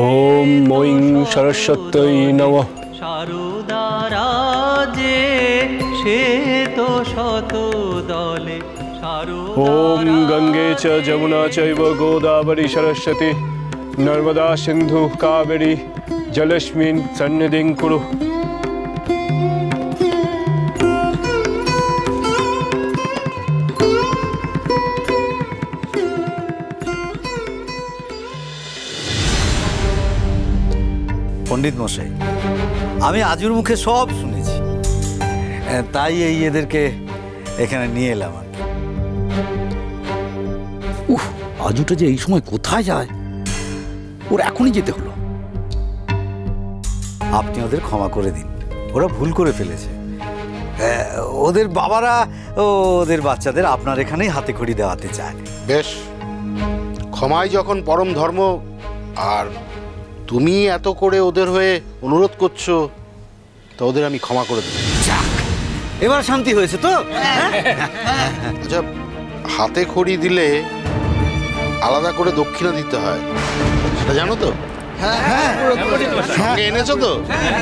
ওম ঐং সরস্বত্যৈ নমঃ। শারদা রাজে শ্বেত শত দলে ওম গঙ্গে চ যমুনা চৈব গোদাবরী সরস্বতী নর্মদা সিন্ধু কাবেরী জলস্মিন সন্নিধিং কুরু। পণ্ডিত মশাই, আমি আজুর মুখে সব শুনেছি, তাই এদেরকে এখানে নিয়ে এলাম আর কি। আজুটা যে এই সময় কোথায় যায়, ওর এখনই যেতে হলো। আপনি ওদের ক্ষমা করে দিন, ওরা ভুল করে ফেলেছে। ওদের বাবারা ওদের বাচ্চাদের আপনার এখানেই হাতে খড়ি দেওয়াতে চায়। বেশ, ক্ষমাই যখন পরম ধর্ম, আর তুমি এত করে ওদের হয়ে অনুরোধ করছো, তো ওদের আমি ক্ষমা করে দেব। এবার শান্তি হয়েছে তো? আচ্ছা, হাতে খড়ি দিলে আলাদা করে দক্ষিণা দিতে হয়, সেটা জানো তো? সঙ্গে এনেছো তো?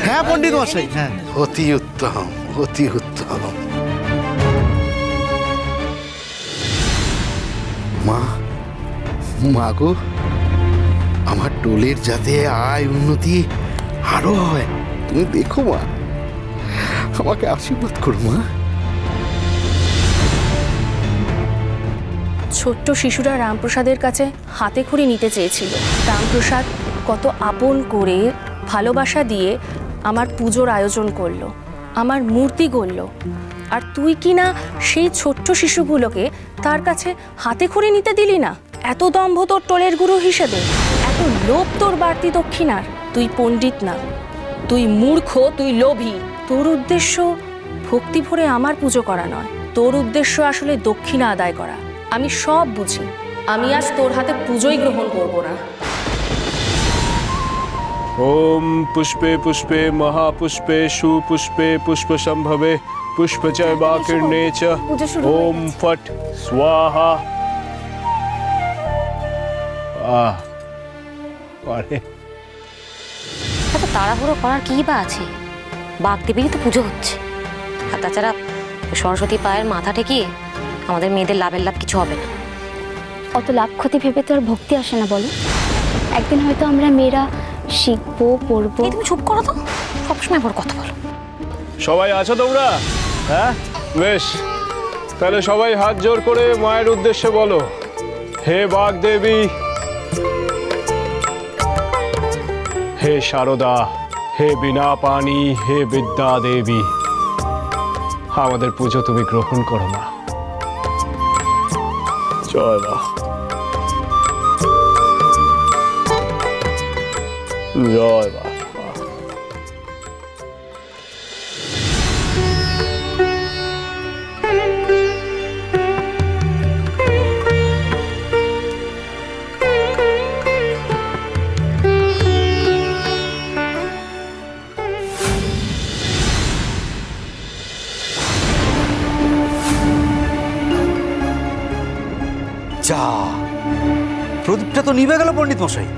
হ্যাঁ পণ্ডিত মশাই, হ্যাঁ। অতি উত্তম, অতি উত্তম। মা, মা গো, আমার টোলের যাতে আয় উন্নতি আরো হয়, তুমি দেখো মা, আমাকে আশীর্বাদ করো মা। ছোট্ট শিশুরা রামপ্রসাদের কাছে হাতে খড়ি নিতে চেয়েছিল। রামপ্রসাদ কত আপন করে ভালোবাসা দিয়ে আমার পুজোর আয়োজন করলো, আমার মূর্তি গড়ল, আর তুই কি না সেই ছোট্ট শিশুগুলোকে তার কাছে হাতে খড়ি নিতে দিলি না? এত দম্ভ তোর টোলের গুরু হিসেবে, এত লোভ তোর বাড়তি দক্ষিণার। তুই পণ্ডিত না, তুই মূর্খ, তুই লোভী। তোর উদ্দেশ্য ভক্তি ভরে আমার পুজো করা নয়, তোর উদ্দেশ্য আসলে দক্ষিণা আদায় করা। আমি সব বুঝি, আমি আজ তোর হাতে পুজোই গ্রহণ করব না। ওম পুষ্পে পুষ্পে মহাপুষ্পে সুপুষ্পে পুষ্পসম্ভবে পুষ্পচৈবাকীর্ণে চ ওম ফট স্বাহা। আরে এত তাড়াহুড়ো করার কি বা আছে? বাগদেবীরই তো পুজো হচ্ছে, আর তাছাড়া সরস্বতী পায়ের মাথা ঠেকিয়ে আমাদের মেয়েদের লাভের লাভ কিছু হবে না। অত লাভ ক্ষতি ভেবে তো আর ভক্তি আসে না বলো। একদিন হয়তো আমরা মেয়েরা শিখবো, পড়বো। তুমি চুপ করো তো, সবসময় বড় কথা বলো। সবাই আছো তোমরা? হ্যাঁ, বেশ, তাহলে সবাই হাত জোর করে মায়ের উদ্দেশ্যে বলো, হে বাগদেবী, হে শারদা, হে বিনা পানি, হে বিদ্যা দেবী, আমাদের পুজো তুমি গ্রহণ করো মা। জয় মা, জয় মা। যা, প্রদীপটা তো নিভে গেল পণ্ডিত মশাই।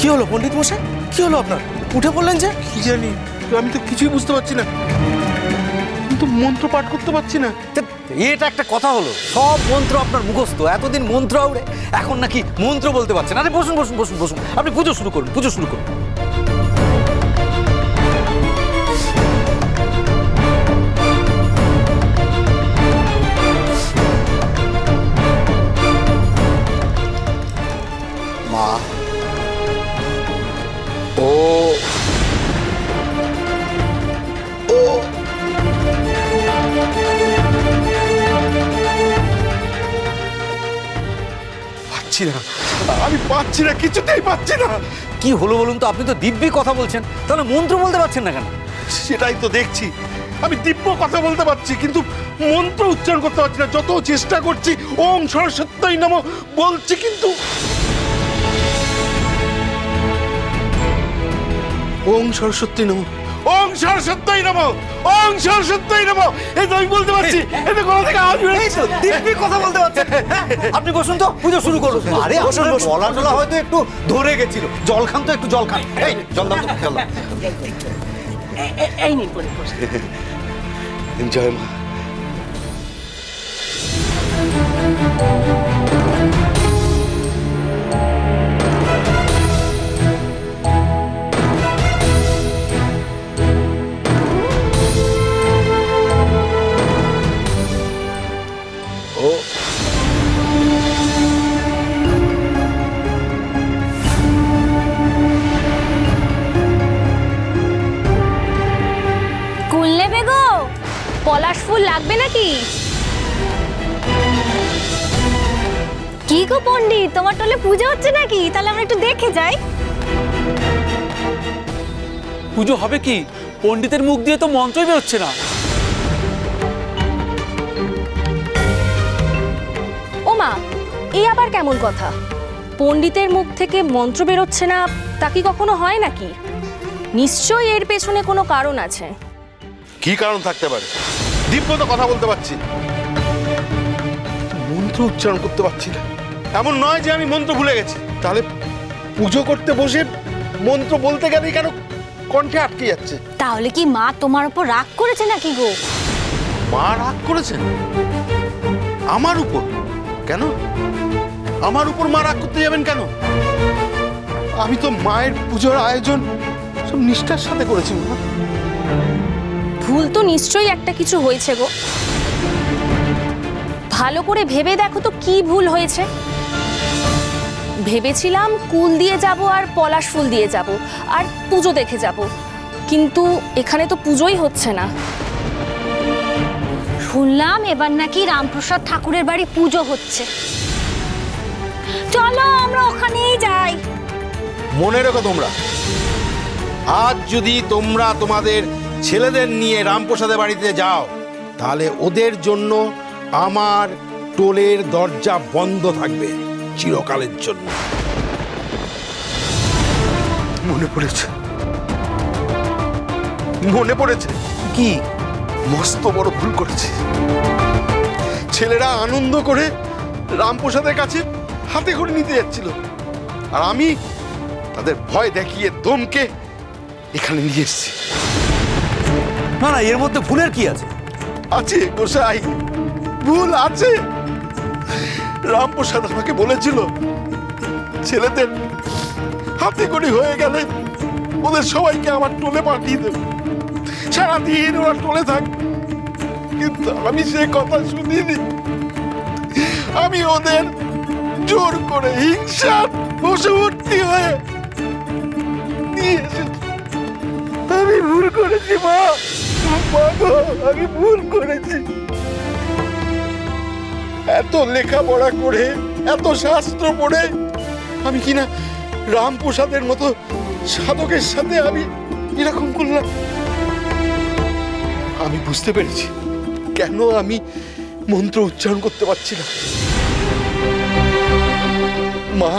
কি হলো পণ্ডিত মশাই, কি হলো আপনার? উঠে পড়লেন যে? কি জানি, আমি তো কিছুই বুঝতে পারছি না, কিন্তু মন্ত্র পাঠ করতে পারছি না। এটা একটা কথা হলো? সব মন্ত্র আপনার মুখস্থ, এতদিন মন্ত্র আউড়ে এখন নাকি মন্ত্র বলতে পারছেন। আরে বসুন বসুন বসুন বসুন, আপনি পুজো শুরু করুন, পুজো শুরু করুন। মা, ও পাচ্ছি না, আমি পাচ্ছি না, কিছুতেই পাচ্ছি না। কি হলো বলুন তো? আপনি তো দিব্যি কথা বলছেন, তাহলে মন্ত্র বলতে পারছেন না কেন? সেটাই তো দেখছি, আমি দিব্য কথা বলতে পারছি কিন্তু মন্ত্র উচ্চারণ করতে পারছি না। যত চেষ্টা করছি ওম সরস্বতী নমঃ বলছি কিন্তু ওম সরস্বতী নমঃ, ওম সরস্বতী নমঃ, ওম সরস্বতী নমঃ, এই তো আমি বলতে পারছি। এটা গলা থেকে আওয়াজ বেরোচ্ছে। দিব্যি কথা বলতে পারছেন। আপনি বসুন তো, পুজো শুরু করুন। আরে বসুন, গলা টলা হয়তো একটু ধরে গেছিল। জল খান তো, একটু জল খান। এই জল দাও তো, জল দাও। এই নিন পরে বসে। জয় মা। কুল নেবে গো? পলাশ ফুল লাগবে নাকি? কি গো পণ্ডিত, তোমার টলে পূজা হচ্ছে নাকি? তাহলে আমরা একটু দেখে যাই। পুজো হবে কি? পণ্ডিতের মুখ দিয়ে তো মন্ত্রই বেরোচ্ছে না। ওমা, এই আবার কেমন কথা? পণ্ডিতের মুখ থেকে মন্ত্র বেরোচ্ছে না, তা কি কখনো হয় নাকি? নিশ্চয়ই এর পেছনে কোনো কারণ আছে। কি কারণ থাকতে পারে? দিব্য তো কথা বলতে পারছি, মন্ত্র উচ্চারণ করতে পারছি না। এমন নয় যে আমি মন্ত্র ভুলে গেছি। তাহলে পুজো করতে বসে মন্ত্র বলতে গেলেই কেন কণ্ঠে আটকে যাচ্ছে? তাহলে কি মা তোমার উপর রাগ করেছে নাকি গো? মা রাগ করেছেন আমার উপর? কেন আমার উপর মা রাগ করতে যাবেন কেন? আমি তো মায়ের পুজোর আয়োজন সব নিষ্ঠার সাথে করেছি। মা, ভুল তো নিশ্চয়ই একটা কিছু হয়েছে গো। ভালো করে ভেবে দেখো তো কি ভুল হয়েছে। ভেবেছিলাম কুল দিয়ে যাব আর পলাশ ফুল দিয়ে যাব আর পুজো দেখে যাব, কিন্তু এখানে তো পুজোই হচ্ছে না। শুনলাম এবার নাকি রামপ্রসাদ ঠাকুরের বাড়ি পুজো হচ্ছে। চলো আমরা ওখানেই যাই। মনে রেখো তোমরা, আজ যদি তোমরা তোমাদের ছেলেদের নিয়ে রামপ্রসাদের বাড়িতে যাও তাহলে ওদের জন্য আমার টোলের দরজা বন্ধ থাকবে চিরকালের জন্য। মনে পড়েছে, মনে পড়েছে। কি? মস্ত বড় ভুল করেছি। ছেলেরা আনন্দ করে রামপ্রসাদের কাছে হাতে করে নিতে যাচ্ছিল, আর আমি তাদের ভয় দেখিয়ে দমকে এখানে নিয়ে এসেছি। না না, এর মধ্যে ভুলের কি আছে? আছে গোসাই, ভুল আছে। রামপ্রসাদ আমাকে বলেছিল ছেলেদের হাতে করে হয়ে গেলে ওদের সবাইকে আমার টোলে পাঠিয়ে দেবে, সারাদিন ওরা টোলে থাকবে। কিন্তু আমি সে কথা শুনিনি। আমি ওদের জোর করে হিংসার বশবর্তী হয়ে নিয়ে এসেছি। আমি ভুল করেছি মা, আমি ভুল করেছি। এত লেখাপড়া করে, এত শাস্ত্র পড়ে আমি কিনা রামপ্রসাদের মতো সাধকের সাথে আমি এরকম করলাম। আমি বুঝতে পেরেছি কেন আমি মন্ত্র উচ্চারণ করতে পারছি না। মা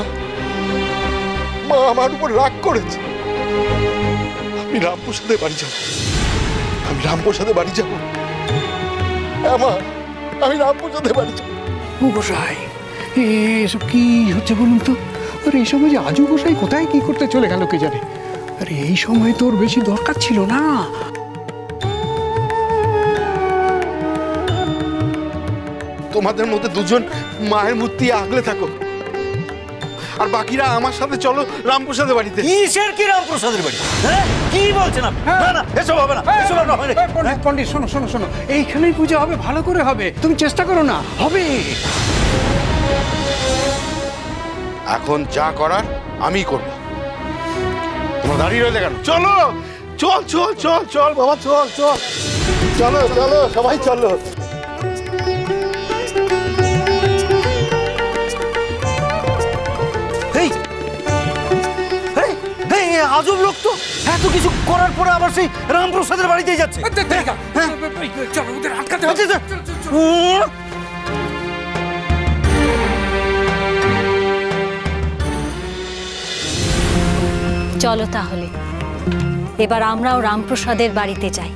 মা আমার উপর রাগ করেছে। আমি রামপ্রসাদের বাড়ি যাব, আমি রামপ্রসাদের বাড়ি যাব। আমি রামপ্রসাদের বাড়ি যাব। গোসাই, এসব কি হচ্ছে বলুন তো? আর এই সময় যে আজু গোসাই কোথায় কি করতে চলে গেল কে জানে। আরে এই সময় তোর বেশি দরকার ছিল না। তোমাদের মধ্যে দুজন মায়ের মূর্তি আগলে থাকো, আর বাকিরা আমার সাথে চলো রামপ্রসাদের বাড়িতে। কিসের কি রামপ্রসাদের বাড়ি? হ্যাঁ, কি বলছেন আপনি? না না, এসব হবে না, এসব হবে না। পণ্ডিত পণ্ডিত শোনো শোনো শোনো, এইখানেই পূজা হবে, ভালো করে হবে, তুমি চেষ্টা করো না, হবে। এখন যা করার আমি করব। তোমরা দাঁড়িয়ে রইলে কেন? চলো, চল চল চল চল বাবা, চল চল, চলো চলো সবাই চলো। আজব লোক তো, এত কিছু করার পরে আবার সেই রামপ্রসাদের বাড়িতেই যাচ্ছে। চলো তাহলে এবার আমরাও রামপ্রসাদের বাড়িতে যাই।